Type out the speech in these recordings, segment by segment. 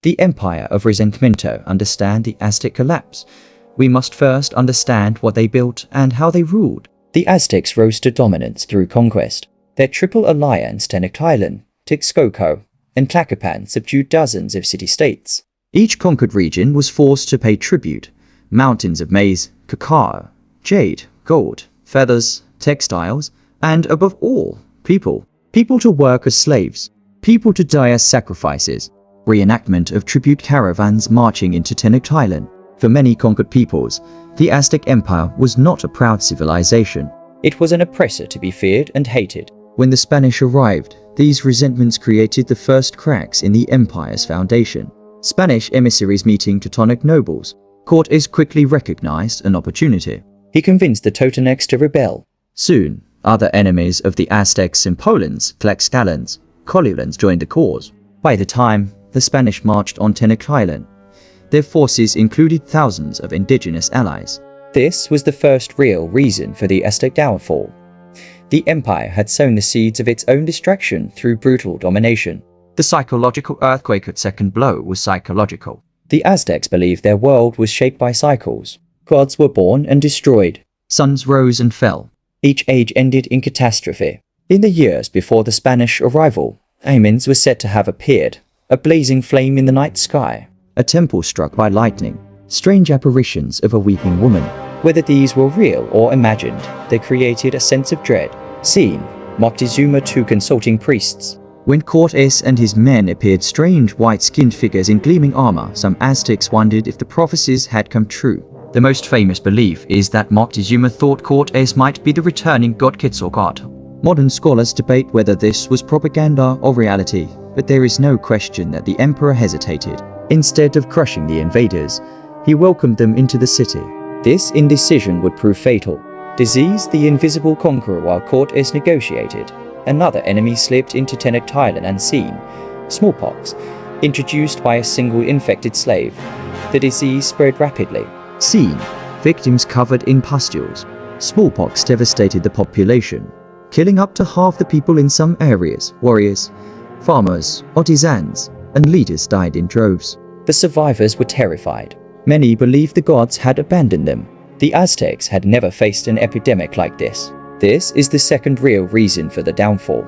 The Empire of Resentment. To understand the Aztec collapse, we must first understand what they built and how they ruled. The Aztecs rose to dominance through conquest. Their triple alliance, Tenochtitlan, Texcoco, and Tlacopan, subdued dozens of city-states. Each conquered region was forced to pay tribute. Mountains of maize, cacao, jade, gold, feathers, textiles, and above all, people. People to work as slaves. People to die as sacrifices. Reenactment of tribute caravans marching into Tenochtitlan. For many conquered peoples, the Aztec Empire was not a proud civilization. It was an oppressor to be feared and hated. When the Spanish arrived, these resentments created the first cracks in the empire's foundation. Spanish emissaries meeting Teutonic nobles. Cortés quickly recognized an opportunity. He convinced the Totonacs to rebel. Soon, other enemies of the Aztecs in Poland, Tlaxcalans, Colulans, joined the cause. By the time the Spanish marched on Tenochtitlan, their forces included thousands of indigenous allies. This was the first real reason for the Aztec downfall. The empire had sown the seeds of its own destruction through brutal domination. The psychological earthquake at second blow was psychological. The Aztecs believed their world was shaped by cycles. Gods were born and destroyed. Suns rose and fell. Each age ended in catastrophe. In the years before the Spanish arrival, Amens was said to have appeared, a blazing flame in the night sky, a temple struck by lightning, strange apparitions of a weeping woman. Whether these were real or imagined, they created a sense of dread. Scene: Moctezuma II consulting priests. When Cortés and his men appeared strange white-skinned figures in gleaming armor, some Aztecs wondered if the prophecies had come true. The most famous belief is that Moctezuma thought Cortés might be the returning god Quetzalcoatl. Modern scholars debate whether this was propaganda or reality, but there is no question that the emperor hesitated. Instead of crushing the invaders, he welcomed them into the city. This indecision would prove fatal. Disease, the invisible conqueror while Cortés negotiated. Another enemy slipped into Tenochtitlan unseen, smallpox, introduced by a single infected slave. The disease spread rapidly. Scene: victims covered in pustules. Smallpox devastated the population, killing up to half the people in some areas. Warriors, farmers, artisans, and leaders died in droves. The survivors were terrified. Many believed the gods had abandoned them. The Aztecs had never faced an epidemic like this. This is the second real reason for the downfall.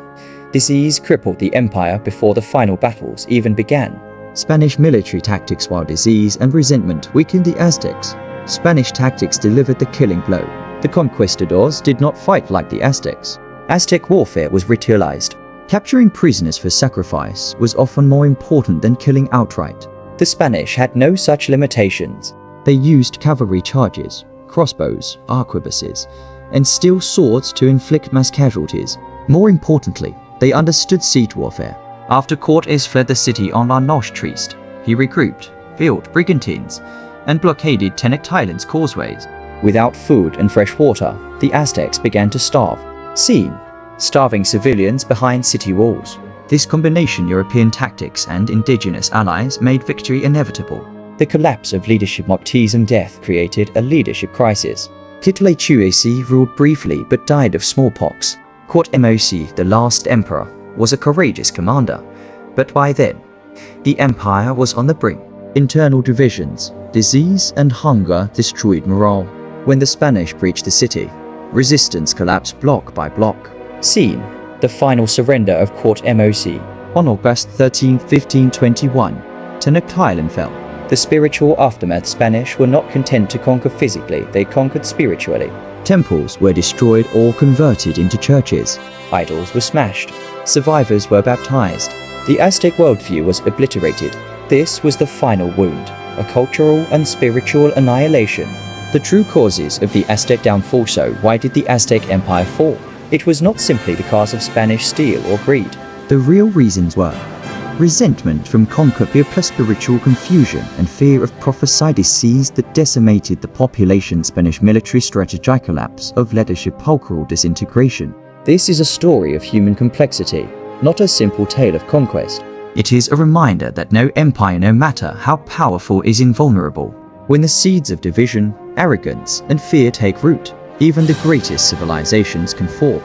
Disease crippled the empire before the final battles even began. Spanish military tactics, while disease and resentment weakened the Aztecs. Spanish tactics delivered the killing blow. The conquistadors did not fight like the Aztecs. Aztec warfare was ritualized. Capturing prisoners for sacrifice was often more important than killing outright. The Spanish had no such limitations. They used cavalry charges, crossbows, arquebuses, and steel swords to inflict mass casualties. More importantly, they understood siege warfare. After Cortés fled the city on La Noche Triste, he regrouped, built brigantines, and blockaded Tenochtitlan's causeways. Without food and fresh water, the Aztecs began to starve. Scene: starving civilians behind city walls. This combination European tactics and indigenous allies made victory inevitable. The collapse of leadership Moctezuma death created a leadership crisis. Titlahuac ruled briefly but died of smallpox. Cuauhtémoc, the last emperor, was a courageous commander, but by then, the empire was on the brink. Internal divisions, disease, and hunger destroyed morale. When the Spanish breached the city, resistance collapsed block by block. Scene: the final surrender of Cuauhtémoc. On August 13, 1521, Tenochtitlan fell. The spiritual aftermath. Spanish were not content to conquer physically, they conquered spiritually. Temples were destroyed or converted into churches. Idols were smashed. Survivors were baptized. The Aztec worldview was obliterated. This was the final wound, a cultural and spiritual annihilation. The true causes of the Aztec downfall. So why did the Aztec Empire fall? It was not simply because of Spanish steel or greed. The real reasons were resentment from conquered plus spiritual confusion and fear of prophesied disease that decimated the population. Spanish military strategy collapse of leadership. Cultural disintegration. This is a story of human complexity, not a simple tale of conquest. It is a reminder that no empire, no matter how powerful, is invulnerable. When the seeds of division, arrogance, and fear take root, even the greatest civilizations can fall.